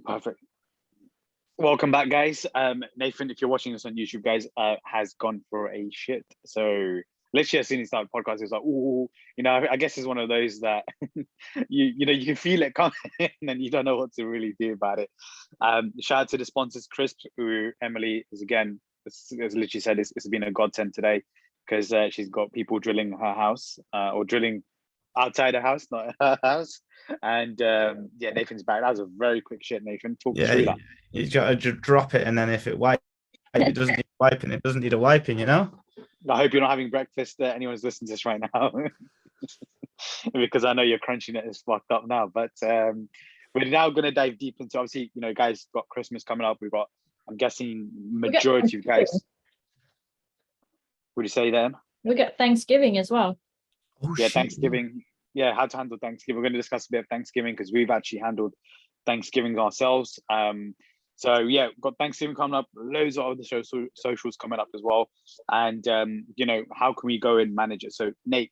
Perfect. Welcome back, guys. Nathan, if you're watching this on YouTube, guys, has gone for a shit. So literally as soon as he started podcast, it was like, ooh, I guess it's one of those that you can feel it coming and you don't know what to really do about it. Shout out to the sponsors, Crisp, who Emily is again, as literally said, it's been a godsend today because she's got people drilling her house or drilling outside the house, not her house. And yeah, Nathan's back. That was a very quick shit, Nathan. Talk us Yeah, through that. you gotta just drop it, and then if it wipes, it doesn't need wiping. It doesn't need a wiping, you know. I hope you're not having breakfast. Anyone's listening to this right now, because I know your crunchy net is fucked up now. But we're now going to dive deep into, obviously, guys, got Christmas coming up. We've got, I'm guessing, We get majority of Thanksgiving. guys. Would you say then? We get Thanksgiving as well. Oh Yeah, shit! Thanksgiving. Yeah, how to handle Thanksgiving. We're going to discuss a bit of Thanksgiving because we've actually handled Thanksgiving ourselves. So yeah, got Thanksgiving coming up, loads of other socials coming up as well. And how can we go and manage it? So Nate,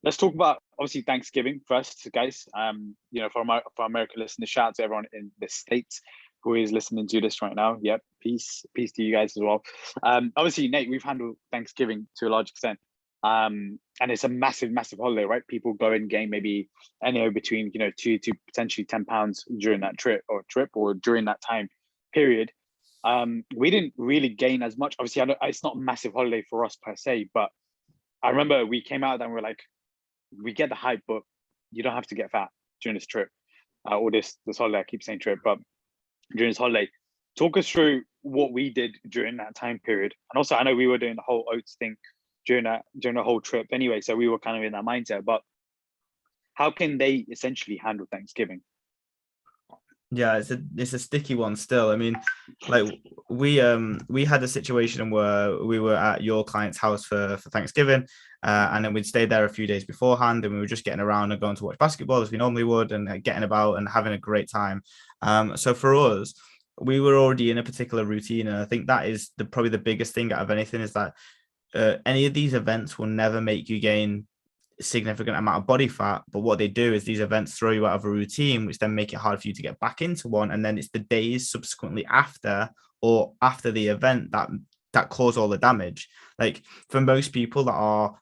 let's talk about obviously Thanksgiving first, guys. For American listeners, shout out to everyone in the States who is listening to this right now. Yep, peace to you guys as well. Obviously, Nate, we've handled Thanksgiving to a large extent. And it's a massive holiday, right? People go and gain maybe anywhere between 2 to potentially £10 during that trip or during that time period. We didn't really gain as much. Obviously, I know it's not a massive holiday for us per se, but I remember we came out and we we're like, we get the hype, but you don't have to get fat during this trip or this holiday. I keep saying trip, but during this holiday, talk us through what we did during that time period. And also, I know we were doing the whole oats thing during the whole trip anyway, so we were kind of in that mindset. But how can they essentially handle Thanksgiving? Yeah, it's a sticky one still. I mean, like we had a situation where we were at your client's house for Thanksgiving, and then we'd stayed there a few days beforehand, and we were just getting around and going to watch basketball as we normally would, and getting about and having a great time. So for us, we were already in a particular routine, and I think that is probably the biggest thing out of anything is that any of these events will never make you gain significant amount of body fat, but what they do is these events throw you out of a routine, which then make it hard for you to get back into one, and then it's the days subsequently after or after the event that cause all the damage. Like for most people that are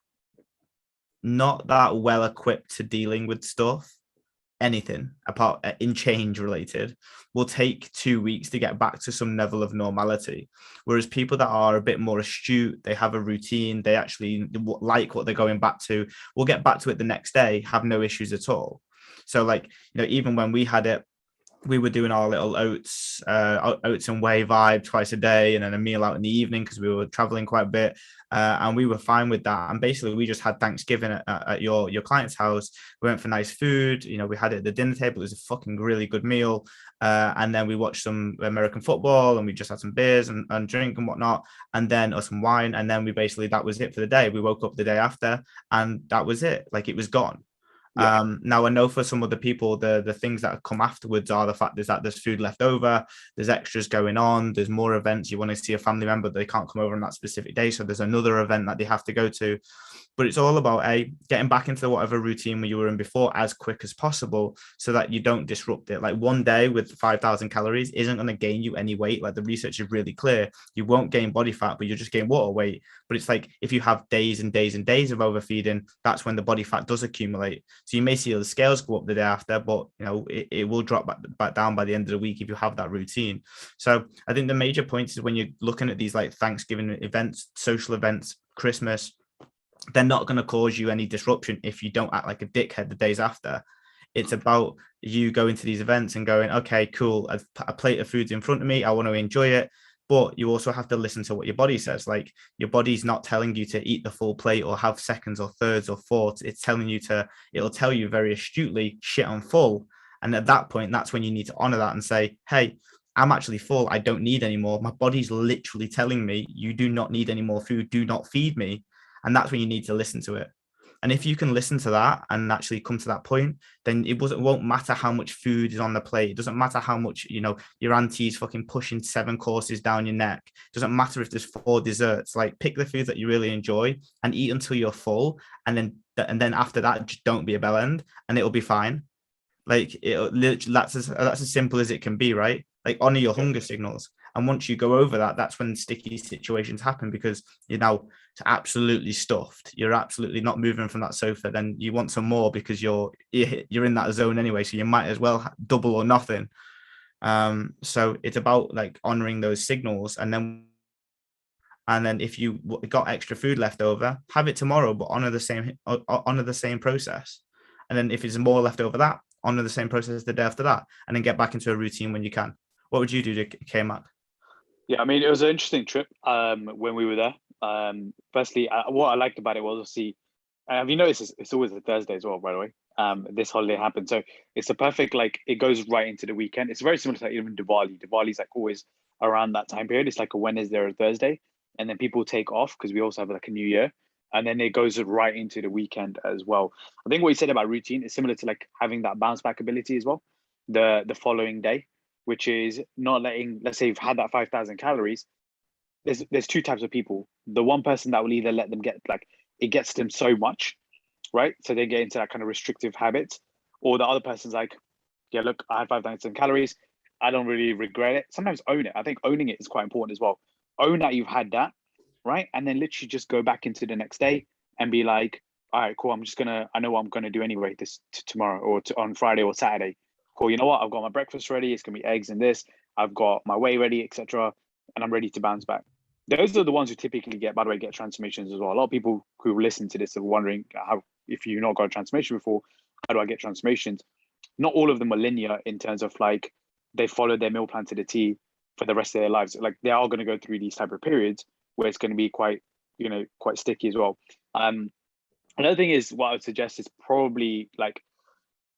not that well equipped to dealing with stuff, anything apart in change related will take 2 weeks to get back to some level of normality, whereas people that are a bit more astute, they have a routine, they actually like what they're going back to, will get back to it the next day, have no issues at all. So like even when we had it, we were doing our little oats and whey vibe twice a day, and then a meal out in the evening because we were traveling quite a bit, and we were fine with that. And basically, we just had Thanksgiving at your client's house. We went for nice food. We had it at the dinner table. It was a fucking really good meal. And then we watched some American football, and we just had some beers and drink and whatnot, and then or some wine. And then that was it for the day. We woke up the day after, and that was it. Like it was gone. Yeah. Now I know for some other people, the things that come afterwards are the fact is that there's food left over, there's extras going on, there's more events. You want to see a family member, they can't come over on that specific day, so there's another event that they have to go to. But it's all about getting back into whatever routine you were in before as quick as possible, so that you don't disrupt it. Like one day with 5,000 calories isn't going to gain you any weight. Like the research is really clear. You won't gain body fat, but you just gain water weight. But it's like if you have days and days and days of overfeeding, that's when the body fat does accumulate. So you may see the scales go up the day after, but it will drop back down by the end of the week if you have that routine. So I think the major point is when you're looking at these like Thanksgiving events, social events, Christmas, they're not going to cause you any disruption if you don't act like a dickhead the days after. It's about you going to these events and going, okay, cool, a plate of food's in front of me, I want to enjoy it. But you also have to listen to what your body says. Like your body's not telling you to eat the full plate or have seconds or thirds or fourths. It's telling you it'll tell you very astutely, shit, I'm full. And at that point, that's when you need to honor that and say, hey, I'm actually full. I don't need any more. My body's literally telling me you do not need any more food. Do not feed me. And that's when you need to listen to it. And if you can listen to that and actually come to that point, then it won't matter how much food is on the plate. It doesn't matter how much, your auntie's fucking pushing 7 courses down your neck. It doesn't matter if there's 4 desserts. Like pick the foods that you really enjoy and eat until you're full. And then after that, just don't be a bellend and it'll be fine. Like that's as simple as it can be, right? Like honor your hunger signals. And once you go over that, that's when sticky situations happen, because you're now absolutely stuffed. You're absolutely not moving from that sofa. Then you want some more because you're in that zone anyway. So you might as well double or nothing. So it's about like honoring those signals, and then if you got extra food left over, have it tomorrow, but honor the same process. And then if it's more left over, that honor the same process the day after that, and then get back into a routine when you can. What would you do to K-Mac? Yeah, I mean, it was an interesting trip when we were there. Firstly, what I liked about it was, obviously, have you noticed it's always a Thursday as well, by the way. This holiday happened. So it's a perfect, like, it goes right into the weekend. It's very similar to like, even Diwali. Diwali's like always around that time period. It's like a Wednesday or a Thursday. And then people take off because we also have like a new year. And then it goes right into the weekend as well. I think what you said about routine is similar to like having that bounce back ability as well, the following day, which is not letting, let's say you've had that 5,000 calories. There's two types of people. The one person that will either let them get, like, it gets them so much, right? So they get into that kind of restrictive habit. Or the other person's like, yeah, look, I had 5,000 calories. I don't really regret it. Sometimes own it. I think owning it is quite important as well. Own that you've had that, right? And then literally just go back into the next day and be like, all right, cool. I know what I'm gonna do anyway tomorrow or on Friday or Saturday. Cool. You know what? I've got my breakfast ready. It's gonna be eggs and this. I've got my whey ready, etc. And I'm ready to bounce back. Those are the ones who typically get, by the way, get transformations as well. A lot of people who listen to this are wondering how, if you've not got a transformation before, how do I get transformations? Not all of them are linear in terms of like they follow their meal plan to the T for the rest of their lives. Like they are going to go through these type of periods where it's going to be quite, quite sticky as well. Another thing is what I would suggest is probably like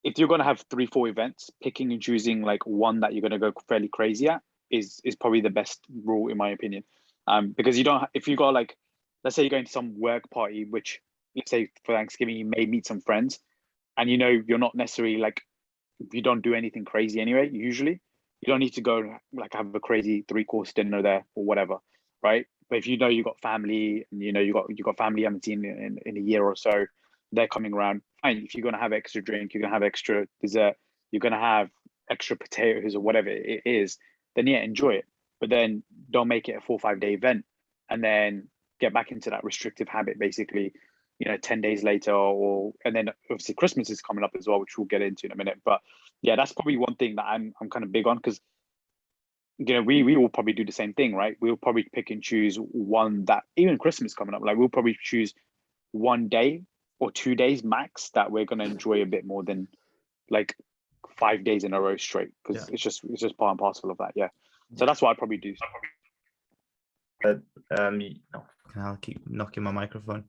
if you're going to have 3-4 events, picking and choosing like one that you're going to go fairly crazy at is probably the best rule in my opinion. Because you don't, if you got like, let's say you're going to some work party, which let's say for Thanksgiving you may meet some friends, and you're not necessarily like, if you don't do anything crazy anyway, usually you don't need to go like have a crazy 3-course dinner there or whatever, right? But if you know you got family and you got family you haven't seen in a year or so, they're coming around. Fine. If you're gonna have extra drink, you're gonna have extra dessert, you're gonna have extra potatoes or whatever it is, then yeah, enjoy it. But then don't make it a 4 or 5 day event and then get back into that restrictive habit basically, 10 days later, and then obviously Christmas is coming up as well, which we'll get into in a minute. But yeah, that's probably one thing that I'm kind of big on, because we will probably do the same thing, right? We'll probably pick and choose one that, even Christmas coming up, like we'll probably choose one day or 2 days max that we're going to enjoy a bit more than like 5 days in a row straight, because it's just part and parcel of that. Yeah. So that's what I'd probably do. I'll keep knocking my microphone.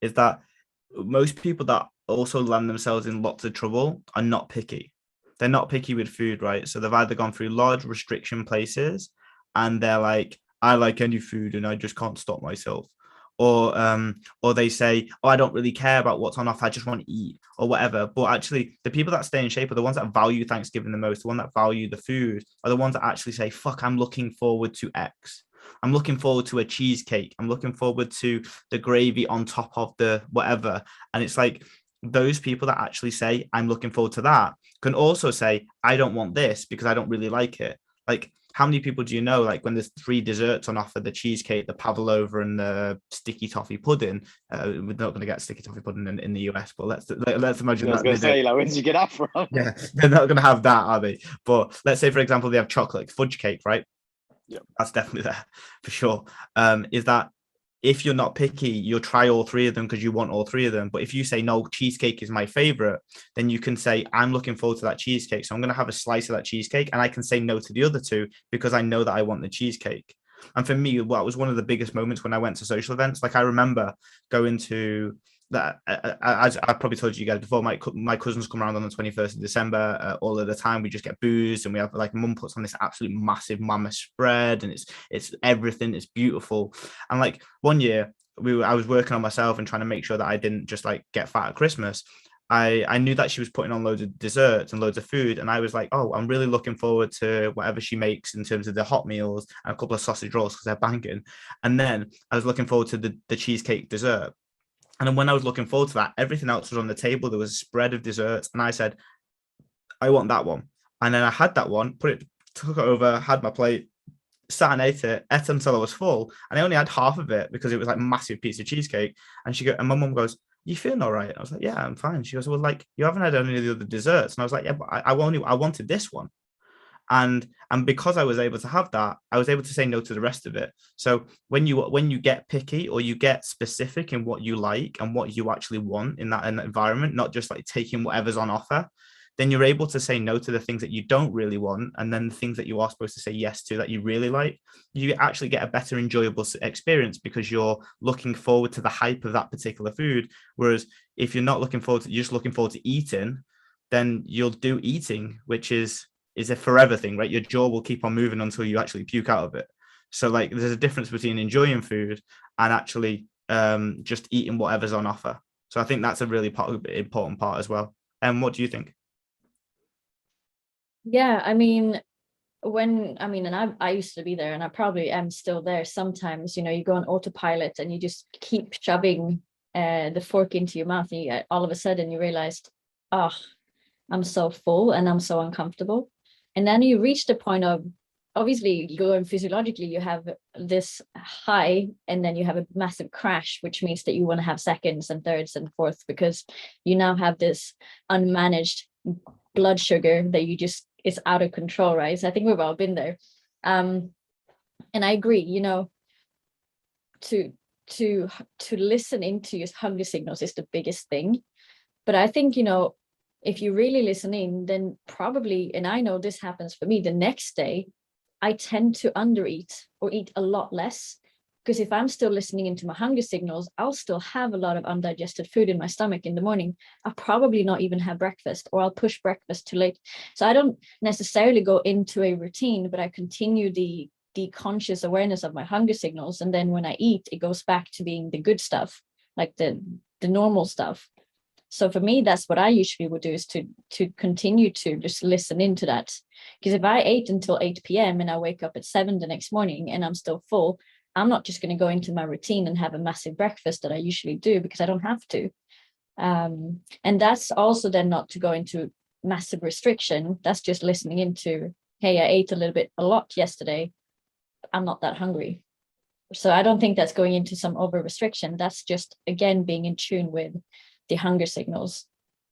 Is that most people that also land themselves in lots of trouble are not picky. They're not picky with food, right? So they've either gone through large restriction places and they're like, I like any food and I just can't stop myself. Or they say, oh, I don't really care about what's on offer, I just want to eat or whatever. But actually, the people that stay in shape are the ones that value Thanksgiving the most. The one that value the food are the ones that actually say, fuck, I'm looking forward to X. I'm looking forward to a cheesecake. I'm looking forward to the gravy on top of the whatever. And it's like those people that actually say, I'm looking forward to that, can also say, I don't want this because I don't really like it. Like, how many people do you know, like when there's 3 desserts on offer, the cheesecake, the pavlova, and the sticky toffee pudding? We're not going to get sticky toffee pudding in the US, but let's imagine I was going to say, like, where did you get that from? Yeah, they're not going to have that, are they? But let's say, for example, they have chocolate fudge cake, right? Yeah, that's definitely there for sure. Is that if you're not picky, you'll try all 3 of them because you want all 3 of them. But if you say, no, cheesecake is my favorite, then you can say, I'm looking forward to that cheesecake, so I'm going to have a slice of that cheesecake, and I can say no to the other 2 because I know that I want the cheesecake. And for me, that was one of the biggest moments when I went to social events. Like I remember going to that, as I probably told you guys before, my cousins come around on the 21st of December. All of the time we just get booze, and we have, like, mum puts on this absolute massive mammoth spread, and it's everything, it's beautiful. And like one year I was working on myself and trying to make sure that I didn't just like get fat at Christmas. I knew that she was putting on loads of desserts and loads of food, and I was like, oh, I'm really looking forward to whatever she makes in terms of the hot meals and a couple of sausage rolls because they're banging. And then I was looking forward to the cheesecake dessert. And then when I was looking forward to that, everything else was on the table. There was a spread of desserts, and I said, I want that one. And then I had that one, put it took it over, had my plate, sat and ate until I was full, and I only had half of it because it was like a massive piece of cheesecake. And my mum goes, "You feeling all right?" I was like, "Yeah, I'm fine." She goes, "Well, like you haven't had any of the other desserts," and I was like, "Yeah, but I wanted this one." And because I was able to have that, I was able to say no to the rest of it. So when you get picky or you get specific in what you like and what you actually want in that environment, not just like taking whatever's on offer, then you're able to say no to the things that you don't really want, and then the things that you are supposed to say yes to that you really like. You actually get a better enjoyable experience because you're looking forward to the hype of that particular food. Whereas if you're not looking forward to, you're just looking forward to eating, then you'll do eating, which is a forever thing, right? Your jaw will keep on moving until you actually puke out of it. So like there's a difference between enjoying food and actually just eating whatever's on offer. So I think that's a really important part as well. And what do you think? Yeah, I mean, and I used to be there, and I probably am still there sometimes. You go on autopilot and you just keep shoving the fork into your mouth, and all of a sudden you realized, oh, I'm so full and I'm so uncomfortable. And then you reach the point of, obviously, going physiologically, you have this high and then you have a massive crash, which means that you want to have seconds and thirds and fourths because you now have this unmanaged blood sugar that is out of control, right? So I think we've all been there. And I agree, to listen into your hunger signals is the biggest thing. But I think, if you really listen in, then probably, and I know this happens for me, the next day, I tend to undereat or eat a lot less. Because if I'm still listening into my hunger signals, I'll still have a lot of undigested food in my stomach in the morning. I'll probably not even have breakfast, or I'll push breakfast too late. So I don't necessarily go into a routine, but I continue the conscious awareness of my hunger signals. And then when I eat, it goes back to being the good stuff, like the normal stuff. So for me, that's what I usually would do, is to continue to just listen into that. Because if I ate until 8 p.m. and I wake up at 7 the next morning and I'm still full, I'm not just going to go into my routine and have a massive breakfast that I usually do, because I don't have to. And that's also then not to go into massive restriction. That's just listening into, hey, I ate a lot yesterday. I'm not that hungry. So I don't think that's going into some over restriction. That's just, again, being in tune with the hunger signals,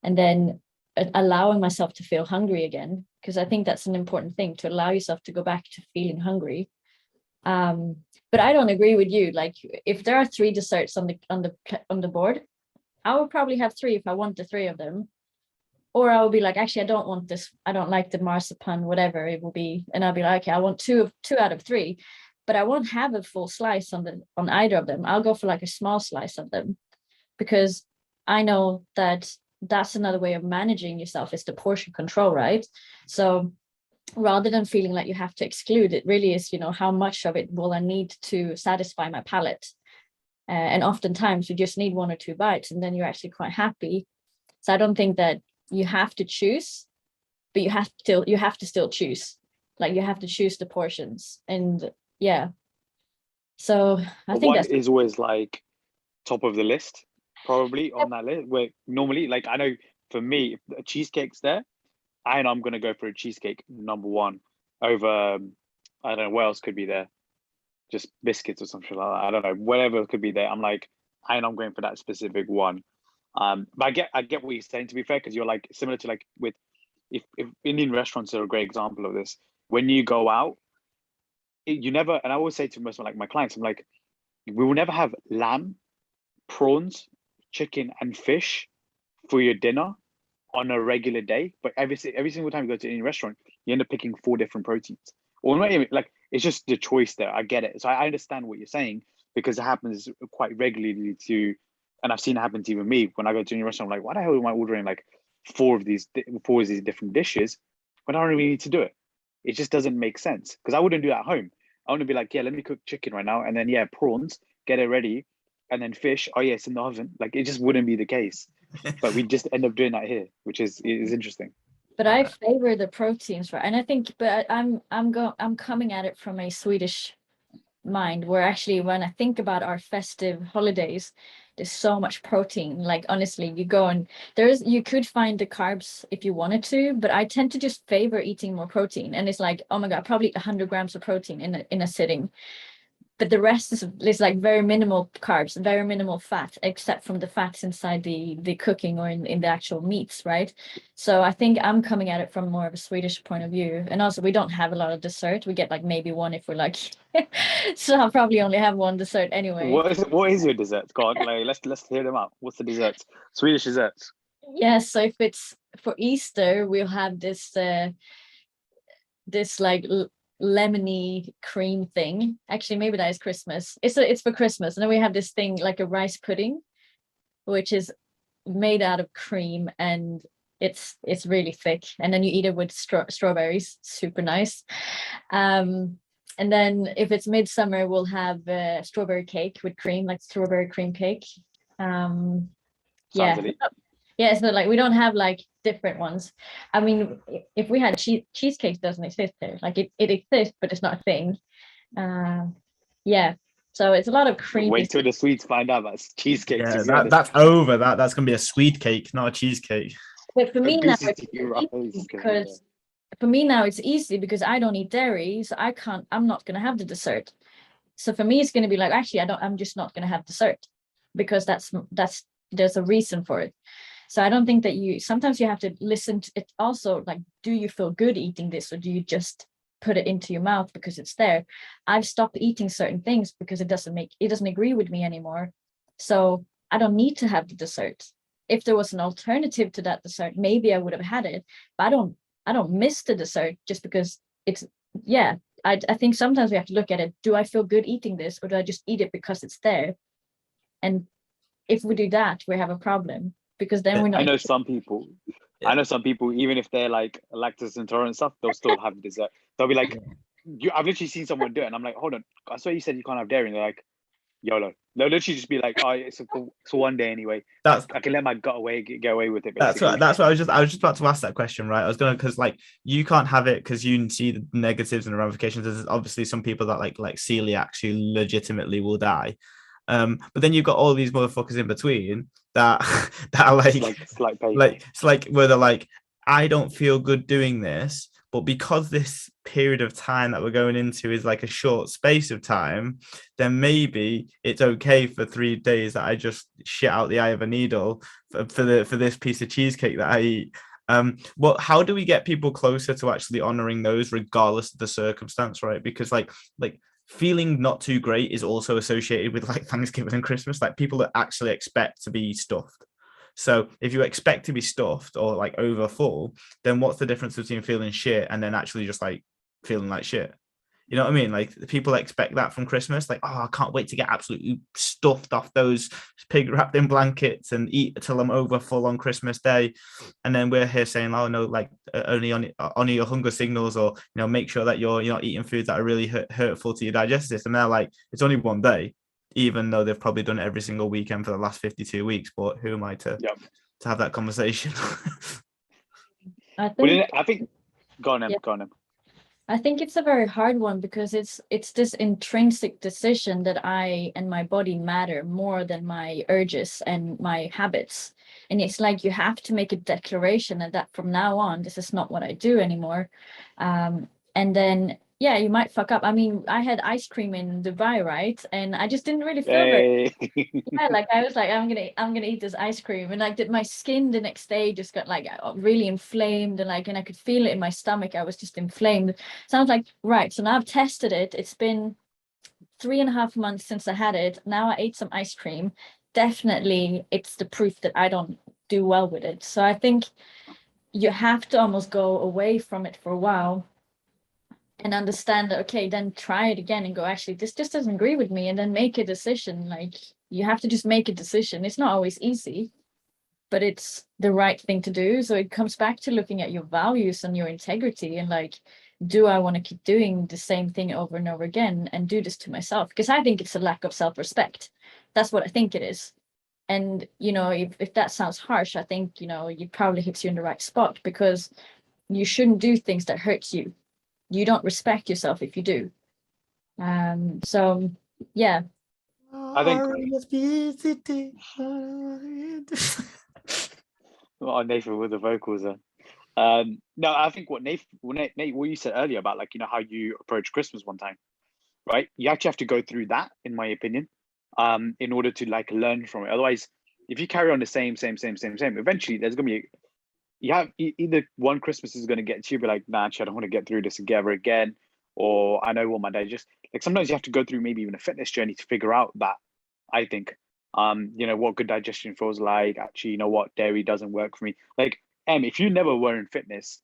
and then allowing myself to feel hungry again, because I think that's an important thing, to allow yourself to go back to feeling hungry. But I don't agree with you. Like, if there are 3 desserts on the board, I would probably have 3 if I want the 3 of them. Or I will be like, actually, I don't want this. I don't like the marzipan, whatever it will be. And I'll be like, okay, I want 2 out of 3, but I won't have a full slice on either of them. I'll go for like a small slice of them, because I know that that's another way of managing yourself, is the portion control, right? So rather than feeling like you have to exclude, it really is, how much of it will I need to satisfy my palate? And oftentimes you just need 1 or 2 bites, and then you're actually quite happy. So I don't think that you have to choose, but you have to still choose. Like, you have to choose the portions. And yeah. So I think one is always like top of the list, probably on that list, where normally, like, I know for me, if a cheesecake's there, I know I'm going to go for a cheesecake number 1 over, I don't know what else could be there, just biscuits or something like that. I don't know, whatever could be there. I'm like, I know I'm going for that specific one. But I get what you're saying, to be fair, because you're like, similar to like with, if Indian restaurants are a great example of this. When you go out, you never, and I always say to most of my clients, I'm like, we will never have lamb, prawns, chicken, and fish for your dinner on a regular day. But every single time you go to any restaurant, you end up picking 4 different proteins. Or not even, like, it's just the choice there. I get it. So I understand what you're saying, because it happens quite regularly to, and I've seen it happen to even me when I go to any restaurant. I'm like, why the hell am I ordering like 4 of these different dishes when I don't really need to do it? It just doesn't make sense, because I wouldn't do that at home. I want to be like, yeah, let me cook chicken right now, and then prawns, get it ready, and then fish, oh yeah, it's in the oven. Like, it just wouldn't be the case. But we just end up doing that here, which is interesting. But I favor the proteins, right? And I think, but I'm coming at it from a Swedish mind, where actually, when I think about our festive holidays, there's so much protein. Like honestly, you could find the carbs if you wanted to, but I tend to just favor eating more protein. And it's like, oh my god, probably 100 grams of protein in a sitting, but the rest is like very minimal carbs, very minimal fat, except from the fats inside the cooking or in the actual meats, right? So I think I'm coming at it from more of a Swedish point of view. And also we don't have a lot of dessert. We get like maybe one if we're lucky. So I'll probably only have one dessert anyway. What is your dessert? Go on, like let's hear them out. What's the dessert? Swedish desserts. Yes, so if it's for Easter, we'll have this like lemony cream thing. Actually, maybe that is Christmas. It's for Christmas. And then we have this thing like a rice pudding, which is made out of cream, and it's really thick. And then you eat it with strawberries, super nice. And then if it's midsummer, we'll have strawberry cake with cream, like strawberry cream cake. Yeah. Yeah, so like we don't have like different ones. I mean, if we had cheesecake doesn't exist there. Like it exists, but it's not a thing. Yeah. So it's a lot of cream. Wait till the Swedes find out that's cheesecake. Yeah, that's over. That's gonna be a sweet cake, not a cheesecake. But for me now, because for me now it's easy because I don't eat dairy, so I'm not gonna have the dessert. So for me, it's gonna be like, actually, I'm just not gonna have dessert because there's a reason for it. So I don't think that sometimes you have to listen to it also, like, do you feel good eating this, or do you just put it into your mouth because it's there? I've stopped eating certain things because it doesn't agree with me anymore. So I don't need to have the dessert. If there was an alternative to that dessert, maybe I would have had it, but I don't miss the dessert just because I think sometimes we have to look at it. Do I feel good eating this, or do I just eat it because it's there? And if we do that, we have a problem. Because then we're not. I know some people, even if they're like lactose intolerant stuff, they'll still have dessert. They'll be like, I've literally seen someone do it, and I'm like, hold on, I swear you said you can't have dairy. And they're like, YOLO. They'll literally just be like, oh, it's for one day anyway. I can let my gut get away with it. Basically. That's what I was just about to ask that question, right? I was gonna, because like you can't have it because you see the negatives and the ramifications. There's obviously some people that like celiacs who legitimately will die. But then you've got all these motherfuckers in between that are it's like where they're like, I don't feel good doing this, but because this period of time that we're going into is like a short space of time, then maybe it's okay for 3 days that I just shit out the eye of a needle for this piece of cheesecake that I eat. How do we get people closer to actually honoring those regardless of the circumstance, right? Because like feeling not too great is also associated with like Thanksgiving and Christmas. Like people that actually expect to be stuffed. So if you expect to be stuffed or like over full, then what's the difference between feeling shit and then actually just like feeling like shit? You know what I mean? Like people expect that from Christmas. Like, oh, I can't wait to get absolutely stuffed off those pig wrapped in blankets and eat till I'm over full on Christmas Day. And then we're here saying, oh no, like only honor your hunger signals, or make sure that you're not eating foods that are really hurtful to your digestive system. And they're like, it's only one day, even though they've probably done it every single weekend for the last 52 weeks. But who am I to have that conversation? I think go on then. I think it's a very hard one because it's this intrinsic decision that I and my body matter more than my urges and my habits. And it's like you have to make a declaration that from now on, this is not what I do anymore. And then, you might fuck up. I mean, I had ice cream in Dubai, right? And I just didn't really feel very. Like I was like, I'm gonna eat this ice cream, and like my skin the next day just got like really inflamed, and I could feel it in my stomach. I was just inflamed. So I was like, right. So now I've tested it. It's been 3.5 months since I had it. Now I ate some ice cream. Definitely, it's the proof that I don't do well with it. So I think you have to almost go away from it for a while and understand that, okay, then try it again and go, actually, this just doesn't agree with me, and then make a decision. Like you have to just make a decision. It's not always easy, but it's the right thing to do. So it comes back to looking at your values and your integrity, and like, do I want to keep doing the same thing over and over again and do this to myself? Because I think it's a lack of self-respect. That's what I think it is. And if that sounds harsh, I think it probably hits you in the right spot, because you shouldn't do things that hurts you. You don't respect yourself if you do. So yeah. I think oh, Nathan with the vocals there. No, I think what Nate, what you said earlier about like, you know, how you approach Christmas one time, right? You actually have to go through that, in my opinion, in order to like learn from it. Otherwise, if you carry on the same, eventually there's gonna be you have either one Christmas is gonna get to you, be like, nah, actually, I don't want to get through this together again, or I know what my dad just like. Sometimes you have to go through maybe even a fitness journey to figure out that. I think, you know, what good digestion feels like. Actually, you know what, dairy doesn't work for me. Like, if you never were in fitness,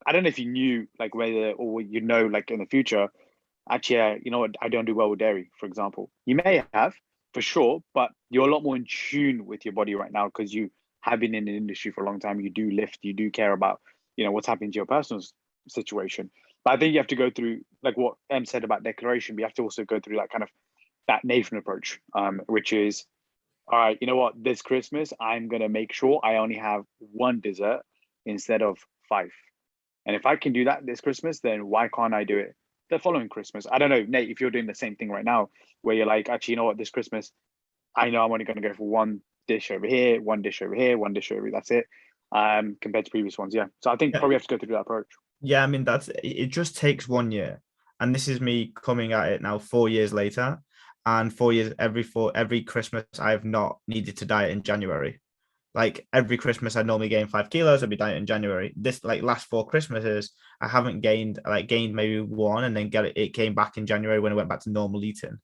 I don't know if you knew like whether or you know like in the future, actually, you know what, I don't do well with dairy, for example. You may have for sure, but you're a lot more in tune with your body right now because you have been in the industry for a long time. You do lift, you do care about, you know, what's happening to your personal situation. But I think you have to go through like what Em said about declaration, but you have to also go through that kind of that Nathan approach, which is, all right, you know what, this Christmas, I'm going to make sure I only have one dessert instead of five. And if I can do that this Christmas, then why can't I do it the following Christmas? I don't know, Nate, if you're doing the same thing right now, where you're like, actually, you know what, this Christmas, I know I'm only going to go for one dish over here, one dish over here, one dish over here, that's it, compared to previous ones. Yeah. So I think probably have to go through that approach. Yeah, I mean, it just takes 1 year. And this is me coming at it now 4 years later. And 4 years, every Christmas, I have not needed to diet in January. Like every Christmas, I normally gain 5 kilos. I'll be dieting in January. This like last 4 Christmases, I haven't gained maybe one, and then it came back in January when I went back to normal eating.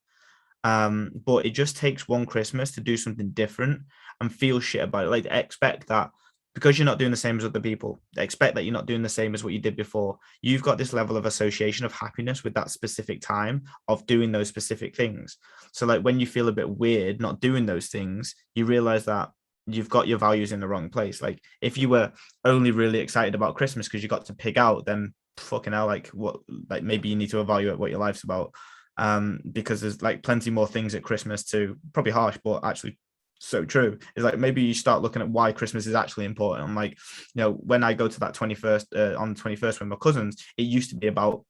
But it just takes one Christmas to do something different and feel shit about it. Like expect that because you're not doing the same as other people, expect that you're not doing the same as what you did before. You've got this level of association of happiness with that specific time of doing those specific things. So like when you feel a bit weird not doing those things, you realize that you've got your values in the wrong place. Like if you were only really excited about Christmas because you got to pig out, then fucking hell, like what, like maybe you need to evaluate what your life's about. Because there's like plenty more things at Christmas too. Probably harsh, but actually so true. It's like maybe you start looking at why Christmas is actually important. I'm like, you know, when I go to that 21st on the 21st with my cousins, it used to be about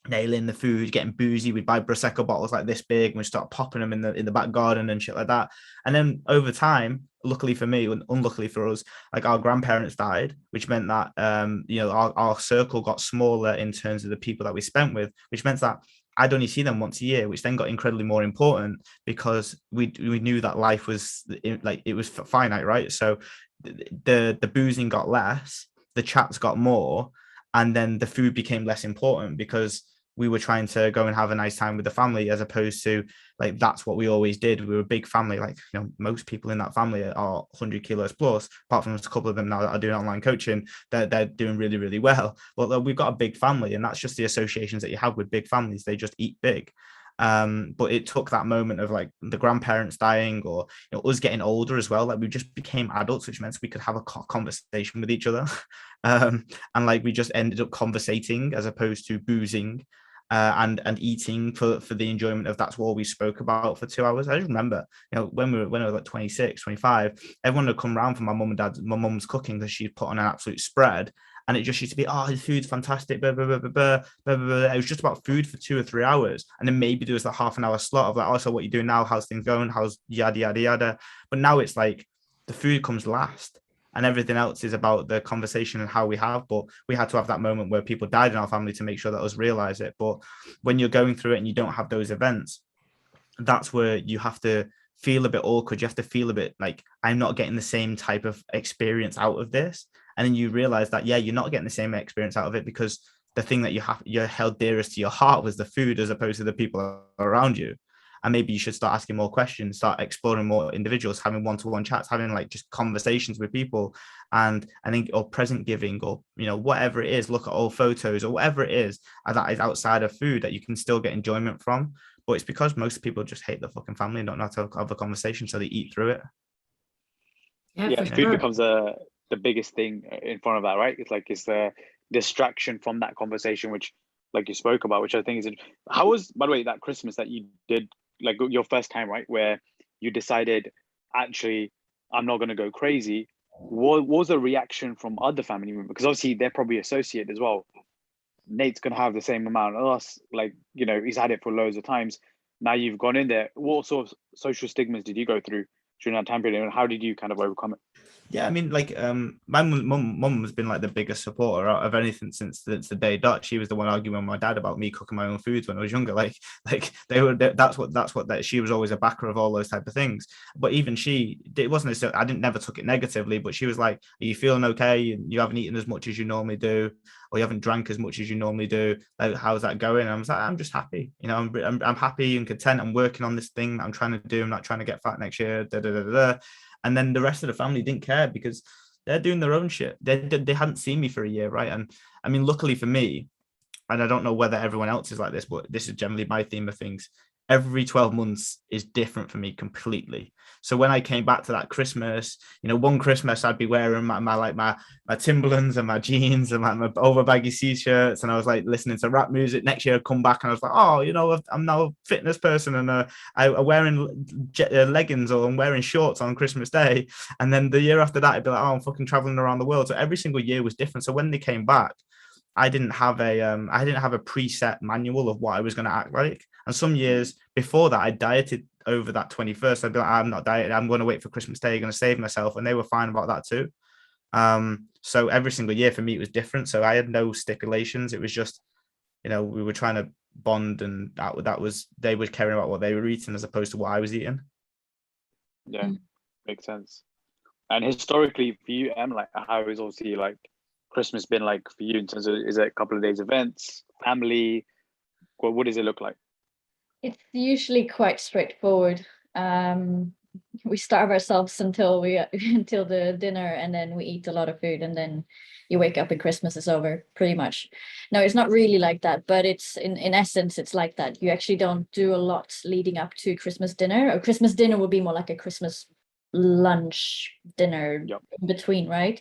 nailing the food, getting boozy. We'd buy Prosecco bottles like this big and we'd start popping them in the back garden and shit like that. And then over time, luckily for me and unluckily for us, like our grandparents died, which meant that you know, our circle got smaller in terms of the people that we spent with, which meant that I'd only see them once a year, which then got incredibly more important because we knew that life was like it was finite, right? So the boozing got less, the chats got more, and then the food became less important because we were trying to go and have a nice time with the family, as opposed to like that's what we always did. We were a big family. Like, you know, most people in that family are 100 kilos plus, apart from a couple of them now that are doing online coaching. They're doing really, really well. Well, we've got a big family, and that's just the associations that you have with big families. They just eat big. But it took that moment of like the grandparents dying, or you know, us getting older as well. Like we just became adults, which meant we could have a conversation with each other. And like we just ended up conversating as opposed to boozing. And eating for the enjoyment of that's what we spoke about for 2 hours. I just remember, you know, when I was like 26, 25, everyone would come around for my mum's cooking because she'd put on an absolute spread. And it just used to be, oh, the food's fantastic. Blah, blah, blah, blah, blah, blah, blah. It was just about food for 2 or 3 hours. And then maybe there was a half an hour slot of like, oh, so what you doing now? How's things going? How's yada, yada, yada. But now it's like the food comes last. And everything else is about the conversation and how we have. But we had to have that moment where people died in our family to make sure that us realize it. But when you're going through it and you don't have those events, that's where you have to feel a bit awkward. You have to feel a bit like, I'm not getting the same type of experience out of this. And then you realize that, yeah, you're not getting the same experience out of it because the thing that you're held dearest to your heart was the food as opposed to the people around you. And maybe you should start asking more questions, start exploring more individuals, having one-to-one chats, having like just conversations with people. And I think, or present giving, or, you know, whatever it is, look at old photos or whatever it is that is outside of food that you can still get enjoyment from. But it's because most people just hate the fucking family and don't know how to have a conversation, so they eat through it. Yeah, food becomes the biggest thing in front of that, right? It's like it's the distraction from that conversation, which like you spoke about, which I think is how was, by the way, that Christmas that you did, like your first time, right, where you decided actually I'm not going to go crazy. What was the reaction from other family members? Because obviously they're probably associated as well. Nate's going to have the same amount of us, like, you know, he's had it for loads of times. now you've gone in there. What sort of social stigmas did you go through during that time period, and how did you kind of overcome it? Yeah, I mean, like, my mum has been like the biggest supporter of anything since the day dot. She was the one arguing with my dad about me cooking my own foods when I was younger. Like that's what that she was always a backer of all those type of things. But even she, it wasn't as I didn't never took it negatively, but she was like, "Are you feeling okay? You haven't eaten as much as you normally do, or you haven't drank as much as you normally do. Like, how's that going?" And I was like, "I'm just happy. You know, I'm happy and content. I'm working on this thing that I'm trying to do. I'm not trying to get fat next year." Da, da, da, da, da. And then the rest of the family didn't care because they're doing their own shit. They hadn't seen me for a year, right? And I mean, luckily for me, and I don't know whether everyone else is like this, but this is generally my theme of things. Every 12 months is different for me completely. So when I came back to that Christmas, you know, one Christmas I'd be wearing my Timberlands and my jeans and my over baggy t-shirts, and I was like listening to rap music. Next year I'd come back and I was like, oh, you know, I'm now a fitness person, and I'm wearing leggings, or I'm wearing shorts on Christmas Day. And then the year after that I'd be like, oh, I'm fucking traveling around the world. So every single year was different. So when they came back, I didn't have a preset manual of what I was going to act like. And some years before that, I dieted over that 21st. I'd be like, I'm not dieting. I'm going to wait for Christmas Day. I'm going to save myself. And they were fine about that too. So every single year for me, it was different. So I had no stipulations. It was just, you know, we were trying to bond, and that was, they were caring about what they were eating as opposed to what I was eating. Yeah, makes sense. And historically for you, Em, like, how is obviously like Christmas been like for you in terms of, is it a couple of days events, family? What does it look like? It's usually quite straightforward. We starve ourselves until the dinner, and then we eat a lot of food, and then you wake up and Christmas is over, pretty much. No, it's not really like that, but it's in essence, it's like that. You actually don't do a lot leading up to Christmas dinner. Or Christmas dinner would be more like a Christmas lunch dinner in between, right?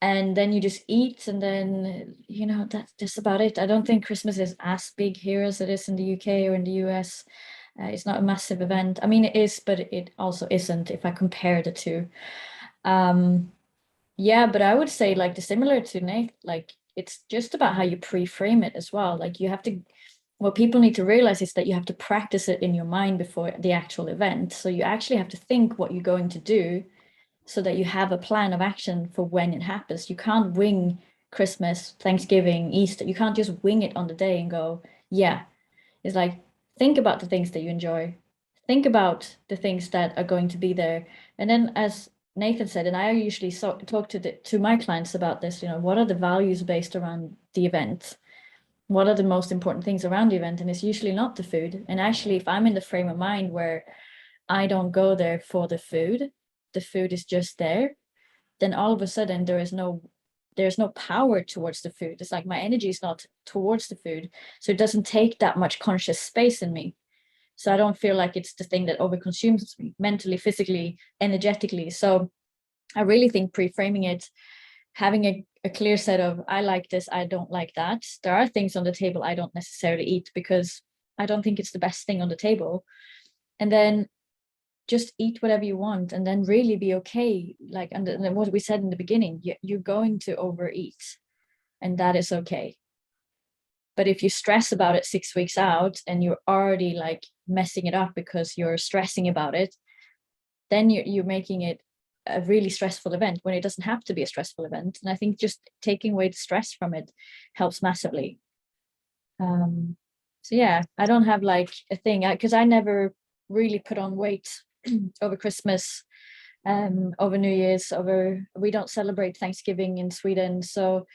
And then you just eat, and then, you know, that's just about it. I don't think Christmas is as big here as it is in the UK or in the US. It's not a massive event. I mean, it is, but it also isn't if I compare the two. Yeah, but I would say, like, similar to Nate, like, it's just about how you pre-frame it as well. Like, you have to, what people need to realize is that you have to practice it in your mind before the actual event. So you actually have to think what you're going to do, so that you have a plan of action for when it happens. You can't wing Christmas, Thanksgiving, Easter. You can't just wing it on the day and go, yeah. It's like, think about the things that you enjoy. Think about the things that are going to be there. And then, as Nathan said, and I usually talk to my clients about this, you know, what are the values based around the event? What are the most important things around the event? And it's usually not the food. And actually, if I'm in the frame of mind where I don't go there for the food is just there, then all of a sudden there's no power towards the food. It's like my energy is not towards the food, so it doesn't take that much conscious space in me. So I don't feel like it's the thing that overconsumes me mentally, physically, energetically. So I really think pre-framing it, having a clear set of, I like this, I don't like that. There are things on the table I don't necessarily eat because I don't think it's the best thing on the table. And then just eat whatever you want, and then really be okay. Like, and what we said in the beginning, you're going to overeat, and that is okay. But if you stress about it 6 weeks out and you're already like messing it up because you're stressing about it, then you're making it a really stressful event when it doesn't have to be a stressful event. And I think just taking away the stress from it helps massively. So yeah, I don't have like a thing, because I never really put on weight over Christmas, over New Year's, we don't celebrate Thanksgiving in Sweden. So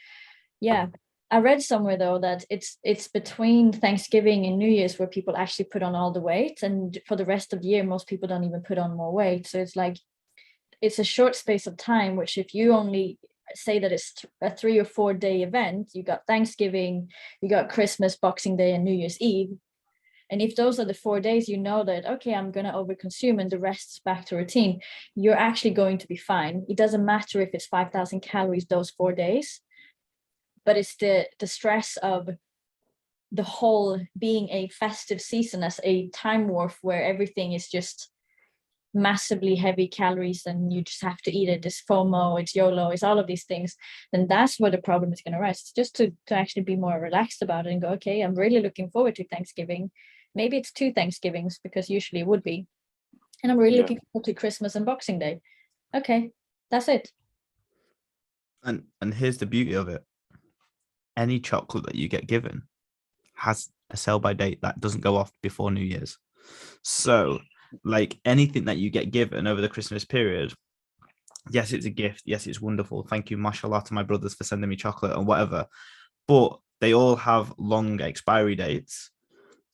yeah, I read somewhere though that it's between Thanksgiving and New Year's where people actually put on all the weight, and for the rest of the year most people don't even put on more weight. So it's like, it's a short space of time, which if you only say that it's a 3 or 4 day event, you got Thanksgiving, you got Christmas, Boxing Day, and New Year's Eve. And if those are the 4 days, you know that, okay, I'm going to overconsume and the rest is back to routine, you're actually going to be fine. It doesn't matter if it's 5,000 calories those 4 days, but it's the stress of the whole being a festive season as a time warp where everything is just massively heavy calories and you just have to eat it, it's FOMO, it's YOLO, it's all of these things, then that's where the problem is going to rise. It's just to actually be more relaxed about it and go, okay, I'm really looking forward to Thanksgiving. Maybe it's 2 Thanksgivings, because usually it would be. And I'm really looking forward to Christmas and Boxing Day. Okay, that's it. And here's the beauty of it. Any chocolate that you get given has a sell by date that doesn't go off before New Year's. So like anything that you get given over the Christmas period, yes, it's a gift. Yes, it's wonderful. Thank you, mashallah, to my brothers for sending me chocolate and whatever. But they all have long expiry dates.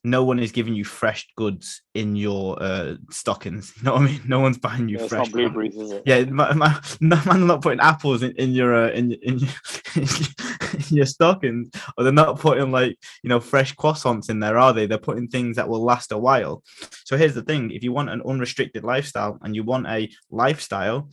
No one is giving you fresh goods in your stockings. You know what I mean? No one's buying you fresh. It's not blueberries, is it? Yeah, man, not putting apples in your in your stockings, or they're not putting like, you know, fresh croissants in there, are they? They're putting things that will last a while. So here's the thing: if you want an unrestricted lifestyle and you want a lifestyle,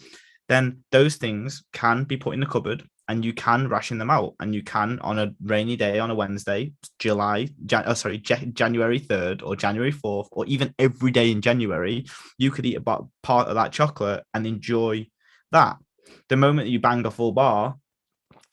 then those things can be put in the cupboard and you can ration them out, and you can, on a rainy day on a Wednesday, January 3rd or January 4th, or even every day in January, you could eat about part of that chocolate and enjoy that. The moment you bang a full bar,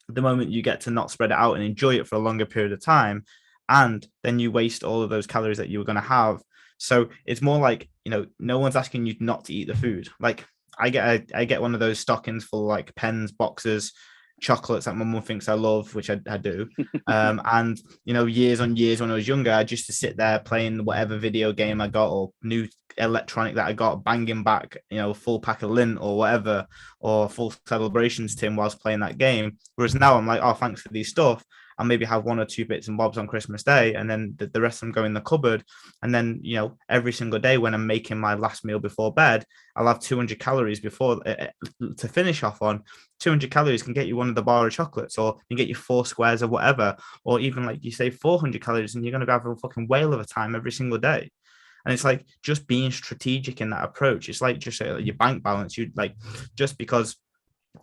the moment you get to not spread it out and enjoy it for a longer period of time, and then you waste all of those calories that you were going to have. So it's more like, you know, no one's asking you not to eat the food. Like I get one of those stockings full of like pens, boxes, chocolates that my mum thinks I love, which I do. And you know, years on years when I was younger, I used to sit there playing whatever video game I got or new electronic that I got, banging back, you know, full pack of lint or whatever, or full celebrations tin whilst playing that game. Whereas now I'm like, oh, thanks for these stuff. I'll maybe have 1 or 2 bits and bobs on Christmas Day, and then the rest of them go in the cupboard. And then, you know, every single day when I'm making my last meal before bed, I'll have 200 calories before to finish off on. 200 calories can get you one of the bar of chocolates, or you get you 4 squares of whatever, or even like you say 400 calories, and you're going to have a fucking whale of a time every single day. And it's like just being strategic in that approach. It's like just your bank balance. You'd like, just because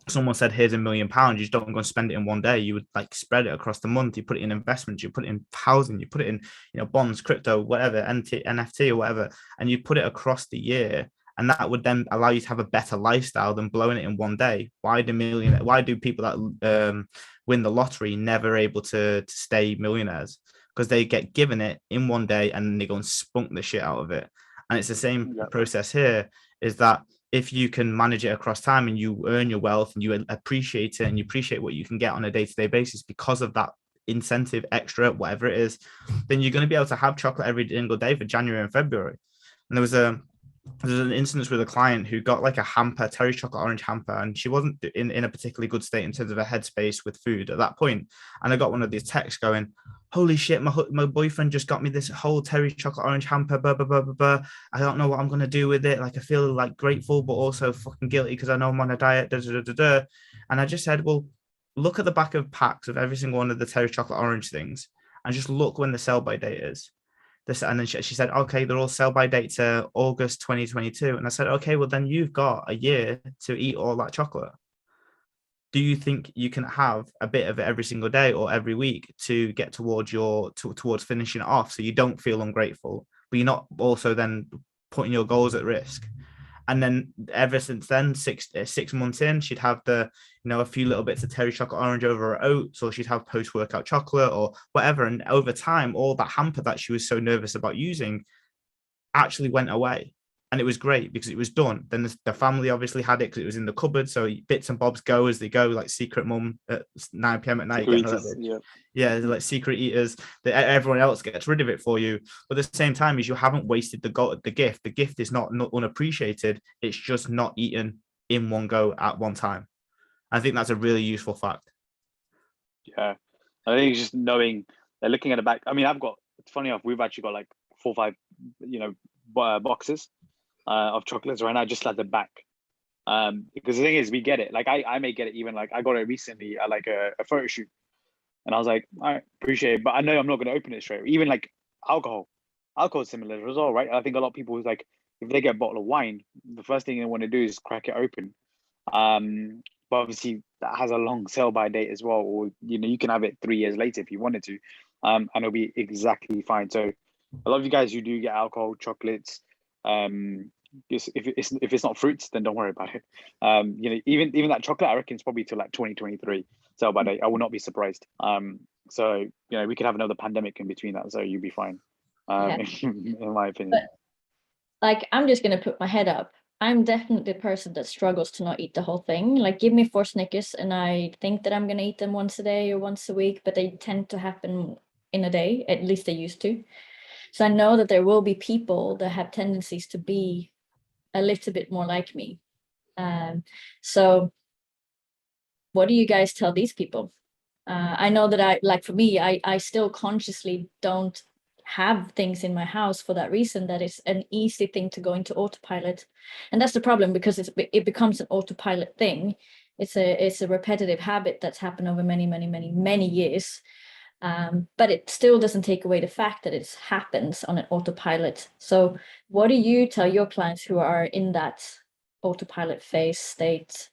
someone said, here's £1 million, you just don't go and spend it in one day. You would like spread it across the month. You put it in investments, you put it in housing, you put it in, you know, bonds, crypto, whatever, NFT or whatever, and you put it across the year. And that would then allow you to have a better lifestyle than blowing it in one day. Why do people that win the lottery never able to stay millionaires? Because they get given it in one day and they go and spunk the shit out of it. And it's the same process here, is that if you can manage it across time and you earn your wealth and you appreciate it and you appreciate what you can get on a day-to-day basis because of that incentive, extra, whatever it is, then you're going to be able to have chocolate every single day for January and February. And there's an instance with a client who got like a hamper, Terry chocolate orange hamper, and she wasn't in a particularly good state in terms of her headspace with food at that point. And I got one of these texts going, holy shit, my boyfriend just got me this whole Terry chocolate orange hamper, blah, blah, blah, blah, blah. I don't know what I'm going to do with it. Like, I feel like grateful, but also fucking guilty because I know I'm on a diet, da, da, da, da, da. And I just said, well, look at the back of packs of every single one of the Terry chocolate orange things and just look when the sell by date is. And then she said, okay, they're all sell by date to August 2022. And I said, okay, well, then you've got a year to eat all that chocolate. Do you think you can have a bit of it every single day or every week to get towards towards finishing it off, so you don't feel ungrateful, but you're not also then putting your goals at risk? And then ever since then, 6 months in, she'd have a few little bits of Terry chocolate orange over her oats, or she'd have post-workout chocolate or whatever. And over time, all that hamper that she was so nervous about using actually went away. And it was great because it was done. Then the family obviously had it because it was in the cupboard. So bits and bobs go as they go, like secret mum at 9 p.m. at night. Like secret eaters. Everyone else gets rid of it for you. But at the same time, is you haven't wasted the gift. The gift is not unappreciated. It's just not eaten in one go at one time. I think that's a really useful fact. Yeah. I think it's just knowing, they're looking at the back. I mean, it's funny enough, we've actually got like 4 or 5, boxes of chocolates right now, just at the back. Because the thing is, we get it. Like I may get it even, like I got it recently at like a photo shoot, and I was like, I appreciate it, but I know I'm not going to open it straight. Even like alcohol is similar as well, right? I think a lot of people is like, if they get a bottle of wine, the first thing they want to do is crack it open. But obviously that has a long sell by date as well, or you can have it 3 years later if you wanted to, and it'll be exactly fine. So a lot of you guys who do get alcohol, chocolates, if it's not fruits, then don't worry about it. Even that chocolate, I reckon it's probably till like 2023 sell by date. I will not be surprised. So we could have another pandemic in between that, so you'll be fine. In my opinion. But like, I'm just gonna put my head up. I'm definitely the person that struggles to not eat the whole thing. Like, give me 4 Snickers and I think that I'm gonna eat them once a day or once a week, but they tend to happen in a day, at least they used to. So I know that there will be people that have tendencies to be a little bit more like me. So what do you guys tell these people? I know that for me, I still consciously don't have things in my house for that reason. That is an easy thing to go into autopilot, and that's the problem, because it becomes an autopilot thing. It's a repetitive habit that's happened over many years, but it still doesn't take away the fact that it happens on an autopilot. So what do you tell your clients who are in that autopilot phase state?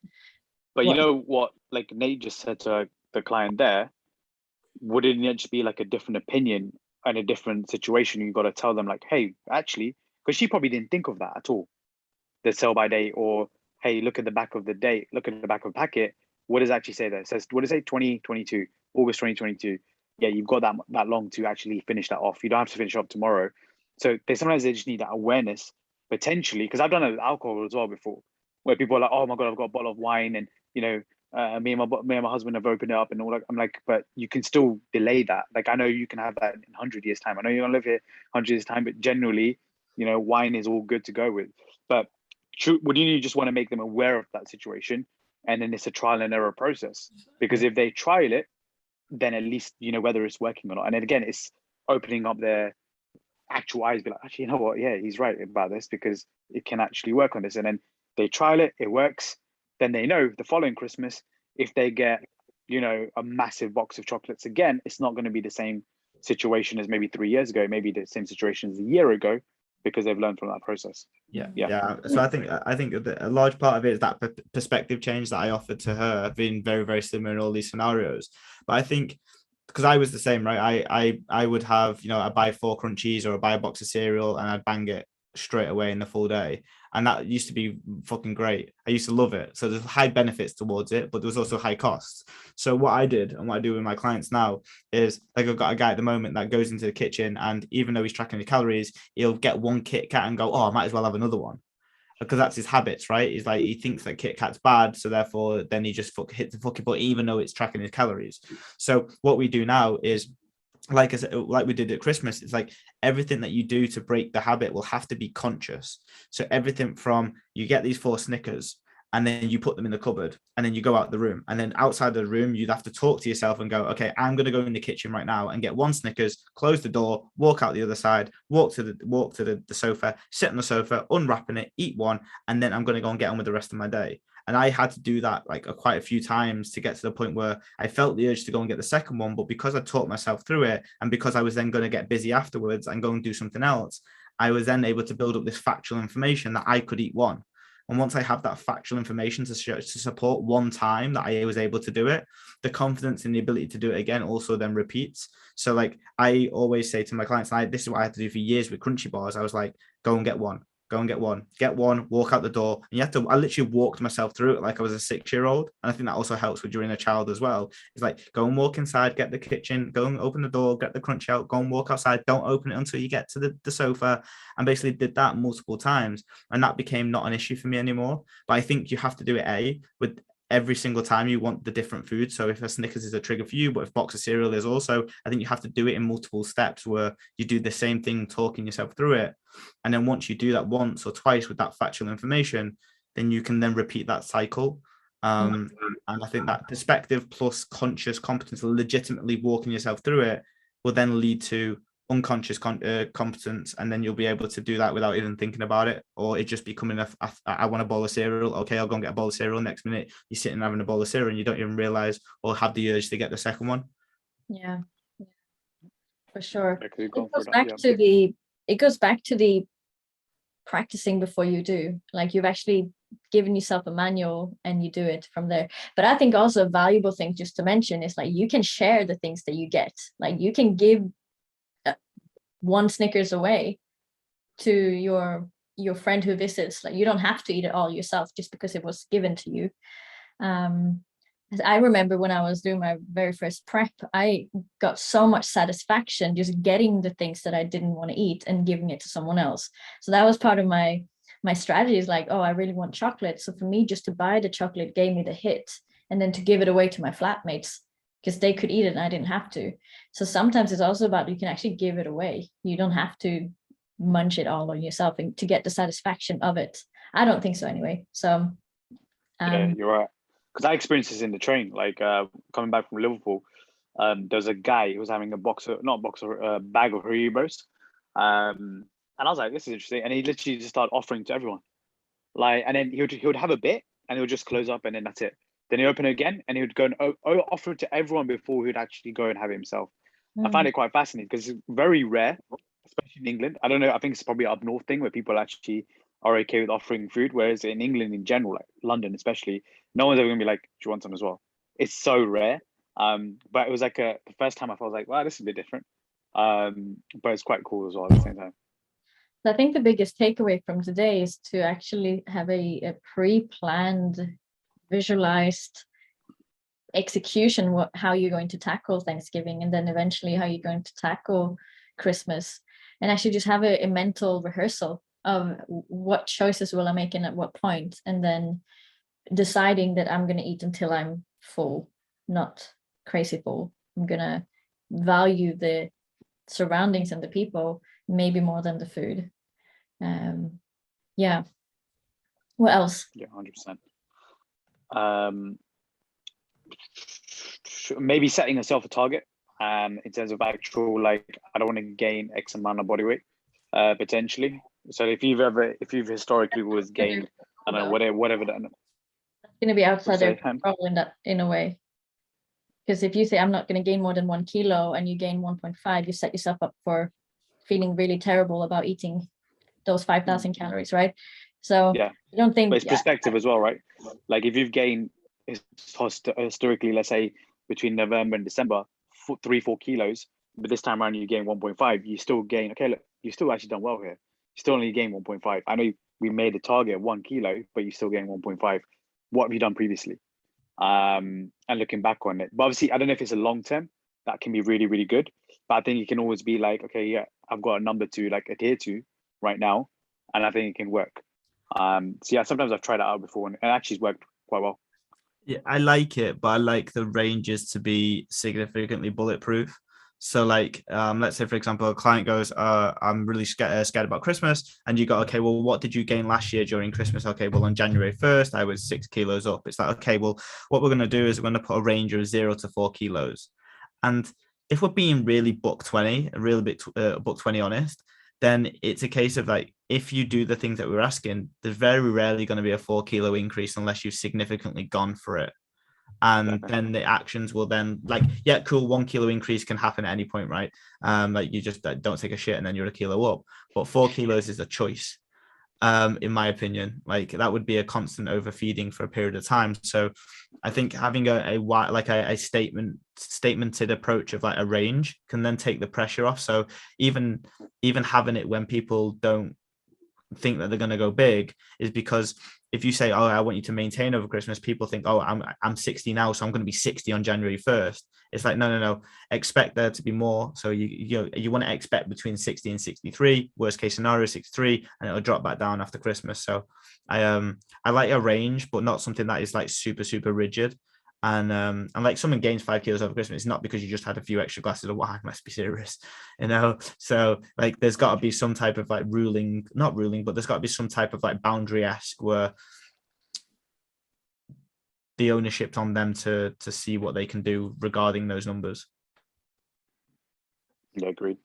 But you know what, like Nate just said to the client there, wouldn't it just be like a different opinion and a different situation? You got to tell them like, hey, actually, because she probably didn't think of that at all, the sell by date, or hey, look at the back of the date, look at the back of the packet. What does it actually say there? It says, what does it say? 2022, August 2022. Yeah, you've got that long to actually finish that off. You don't have to finish up tomorrow. So sometimes they just need that awareness, potentially, because I've done it with alcohol as well before, where people are like, oh my God, I've got a bottle of wine, and me and my husband have opened it up and all that. I'm like, but you can still delay that. Like, I know you can have that in 100 years time. I know you're gonna live here 100 years time, but generally, wine is all good to go with. But would you just want to make them aware of that situation, and then it's a trial and error process? Because if they trial it, then at least whether it's working or not. And then again, it's opening up their actual eyes, be like, actually, you know what? Yeah, he's right about this, because it can actually work on this. And then they trial it, it works. Then they know the following Christmas, if they get, a massive box of chocolates again, it's not going to be the same situation as maybe 3 years ago, maybe the same situation as a year ago, because they've learned from that process. Yeah. So I think a large part of it is that perspective change that I offered to her. I've been very, very similar in all these scenarios. But I think, because I was the same, right? I would have, I'd buy 4 crunchies or I'd buy a box of cereal and I'd bang it straight away in the full day. And that used to be fucking great. I used to love it. So there's high benefits towards it, but there was also high costs. So what I did and what I do with my clients now is, like, I've got a guy at the moment that goes into the kitchen, and even though he's tracking the calories, he'll get one Kit Kat and go, oh, I might as well have another one. Because that's his habits, right? He's like, he thinks that Kit Kat's bad, so therefore then he just hits the fucking button, even though it's tracking his calories. So what we do now is, like I said, like we did at Christmas, it's like everything that you do to break the habit will have to be conscious. So everything from, you get these 4 Snickers and then you put them in the cupboard and then you go out the room, and then outside the room you'd have to talk to yourself and go, okay, I'm going to go in the kitchen right now and get 1 Snickers, close the door, walk out the other side, walk to the sofa, sit on the sofa, unwrapping it, eat 1, and then I'm going to go and get on with the rest of my day. And I had to do that like quite a few times to get to the point where I felt the urge to go and get the second one. But because I taught myself through it, and because I was then going to get busy afterwards and go and do something else, I was then able to build up this factual information that I could eat 1. And once I have that factual information to support 1 time that I was able to do it, the confidence in the ability to do it again also then repeats. So like, I always say to my clients, and this is what I had to do for years with Crunchy Bars. I was like, go and get 1. Go and get one, walk out the door. And I literally walked myself through it like I was a 6-year-old. And I think that also helps with during a child as well. It's like, go and walk inside, get the kitchen, go and open the door, get the crunch out, go and walk outside. Don't open it until you get to the sofa. And basically did that multiple times. And that became not an issue for me anymore. But I think you have to do it, with every single time you want the different food. So if a Snickers is a trigger for you, but if box of cereal is also, I think you have to do it in multiple steps where you do the same thing, talking yourself through it. And then once you do that once or twice with that factual information, then you can then repeat that cycle. And I think that perspective plus conscious competence, legitimately walking yourself through it, will then lead to unconscious competence, and then you'll be able to do that without even thinking about it, or it just becoming I want a bowl of cereal. Okay, I'll go and get a bowl of cereal. Next minute you're sitting having a bowl of cereal and you don't even realize or have the urge to get the second one. Yeah, for sure. It goes back to the practicing before you do. Like, you've actually given yourself a manual and you do it from there. But I think also a valuable thing just to mention is, like, you can share the things that you get. Like, you can give 1 Snickers away to your your friend who visits, like you don't have to eat it all yourself just because it was given to you. I remember when I was doing my very first prep, I got so much satisfaction just getting the things that I didn't want to eat and giving it to someone else. So that was part of my strategy, is like, oh, I really want chocolate. So for me, just to buy the chocolate gave me the hit, and then to give it away to my flatmates because they could eat it and I didn't have to. So sometimes it's also about, you can actually give it away. You don't have to munch it all on yourself and to get the satisfaction of it. I don't think so anyway. So yeah, you're right. Because I experienced this in the train, like coming back from Liverpool. There was a guy who was having a bag of Haribos. And I was like, this is interesting. And he literally just started offering to everyone. Like, and then he would have a bit and he would just close up and then that's it. Then he open it again and he would go and offer it to everyone before he would actually go and have it himself. I find it quite fascinating because it's very rare, especially in England. I don't know, I think it's probably up north thing where people actually are okay with offering food, whereas in England in general, like London especially, no one's ever gonna be like, do you want some as well? It's so rare. But it was like the first time I felt like, wow, this is a bit different. But it's quite cool as well at the same time. I think the biggest takeaway from today is to actually have a pre-planned, visualized execution, how you're going to tackle Thanksgiving, and then eventually how you're going to tackle Christmas, and actually just have a mental rehearsal of what choices will I make and at what point, and then deciding that I'm going to eat until I'm full, not crazy full. I'm going to value the surroundings and the people maybe more than the food. Yeah. What else? Yeah, 100%. Maybe setting yourself a target in terms of actual, like, I don't want to gain X amount of body weight potentially. So if you've historically always gained, I don't know, whatever that, that's going to be outside their control in a way. Because if you say I'm not going to gain more than 1 kilo and you gain 1.5, you set yourself up for feeling really terrible about eating those 5,000 calories, right? So yeah, I don't think, but it's perspective as well, right? Like if you've gained historically, let's say between November and December, 3-4 kilos, but this time around you gain 1.5, you still gain, okay, look, you still actually done well here. You still only gain 1.5. I know we made a target of 1 kilo, but you still gain 1.5. What have you done previously? And looking back on it, but obviously I don't know if it's a long term, that can be really, really good, but I think it can always be like, okay, yeah, I've got a number to like adhere to right now, and I think it can work. So yeah, sometimes I've tried it out before and it actually worked quite well. Yeah, I like it, but I like the ranges to be significantly bulletproof. So like, let's say, for example, a client goes, I'm really scared about Christmas. And you go, okay, well, what did you gain last year during Christmas? Okay, well, on January 1st, I was 6 kilos up. It's like, okay, well, what we're going to do is we're going to put a range of 0 to 4 kilos. And if we're being really buck 20, a real bit buck 20 honest, then it's a case of like, if you do the things that we're asking, there's very rarely going to be a 4 kilo increase unless you've significantly gone for it. And then the actions will then, like, yeah, cool, 1 kilo increase can happen at any point, right? Like you just don't take a shit and then you're a kilo up. But 4 kilos is a choice, in my opinion. Like that would be a constant overfeeding for a period of time. So I think having a statemented approach of like a range can then take the pressure off. So even having it when people don't think that they're going to go big is because if you say, oh, I want you to maintain over Christmas, people think, oh, I'm 60 now, so I'm going to be 60 on January 1st. It's like, no, expect there to be more. So you want to expect between 60 and 63, worst case scenario 63, and it'll drop back down after Christmas. So I like a range, but not something that is like super, super rigid. And like someone gains 5 kilos over Christmas, it's not because you just had a few extra glasses of wine. Must be serious, So like, there's got to be some type of like not ruling, but there's got to be some type of like boundary-esque where the ownership's on them to see what they can do regarding those numbers. Yeah, agreed.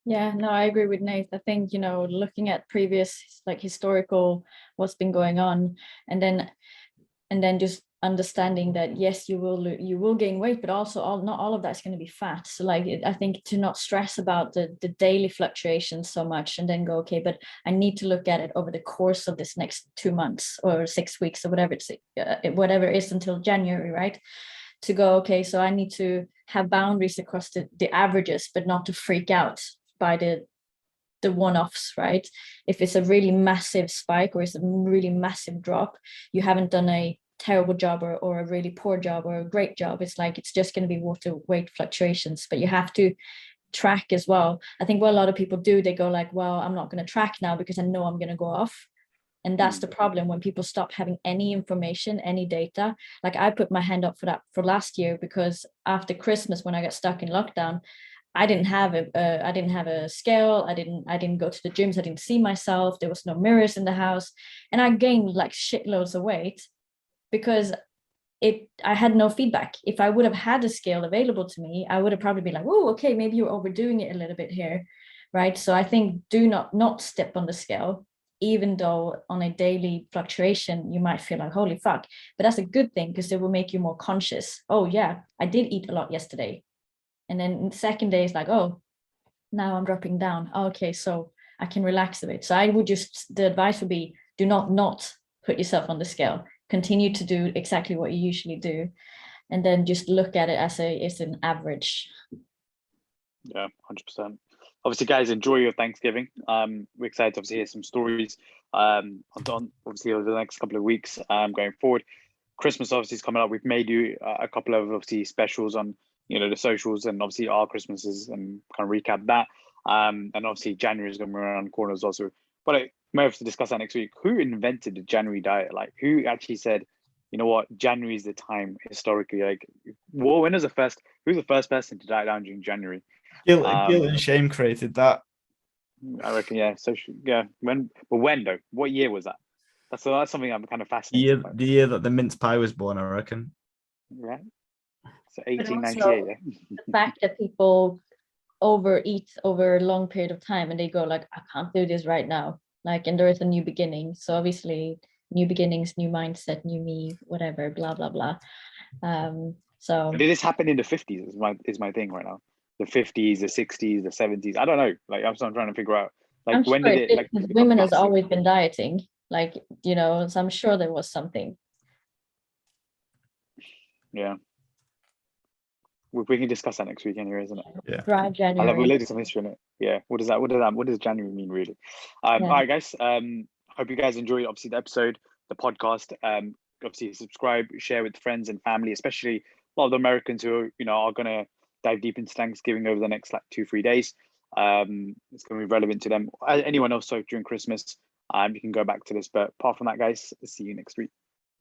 Yeah, no, I agree with Nate. I think, looking at previous like historical what's been going on, and then just understanding that yes, you will gain weight, but also not all of that's going to be fat. So like, I think to not stress about the daily fluctuations so much, and then go, okay, but I need to look at it over the course of this next 2 months or 6 weeks or whatever it is until January, right? To go, okay, so I need to have boundaries across the averages, but not to freak out by the the one-offs, right? If it's a really massive spike or it's a really massive drop, you haven't done a terrible job or a really poor job or a great job. It's like it's just going to be water weight fluctuations, but you have to track as well. I think what a lot of people do, they go like, well, I'm not going to track now because I know I'm going to go off. And that's the problem when people stop having any information, any data. Like I put my hand up for that for last year, because after Christmas, when I got stuck in lockdown, I didn't have a scale. I didn't go to the gyms. I didn't see myself. There was no mirrors in the house, and I gained like shitloads of weight because I had no feedback. If I would have had a scale available to me, I would have probably been like, oh, okay, maybe you're overdoing it a little bit here, right? So I think do not step on the scale, even though on a daily fluctuation, you might feel like, holy fuck, but that's a good thing because it will make you more conscious. Oh yeah, I did eat a lot yesterday. And then the second day is like, oh, now I'm dropping down. Okay, so I can relax a bit. So I would the advice would be, do not put yourself on the scale. Continue to do exactly what you usually do. And then just look at it as an average. Yeah, 100%. Obviously, guys, enjoy your Thanksgiving. We're excited to obviously hear some stories on obviously over the next couple of weeks going forward. Christmas obviously is coming up. We've made you a couple of obviously specials on the socials and obviously our Christmases and kind of recap that. And obviously January is going to be around the corner as well. So, but I may have to discuss that next week. Who invented the January diet? Like, who actually said, you know what, January is the time historically? Like, well, who's the first person to diet down during January? Guilt and shame created that. I reckon, yeah. So, yeah. When though? What year was that? That's something I'm kind of fascinated by. The year that the mince pie was born, I reckon. Yeah. So 1898. Yeah. The fact that people overeat over a long period of time and they go like, I can't do this right now. Like, and there is a new beginning. So obviously, new beginnings, new mindset, new me, whatever, blah blah blah. So did this happen in the 50s? Is my thing right now. The 50s, the 60s, the 70s. I don't know. Like I'm trying to figure out. Like when sure did it? Like women has always been dieting. Like so I'm sure there was something. Yeah. We can discuss that next week anyway, isn't it? Yeah. Dry January. We'll do some history in it. Yeah. What does January mean really? All right, guys. Hope you guys enjoyed obviously the episode, the podcast. Obviously subscribe, share with friends and family, especially a lot of the Americans who are gonna dive deep into Thanksgiving over the next like 2-3 days. It's gonna be relevant to them. Anyone else during Christmas, you can go back to this. But apart from that, guys, see you next week.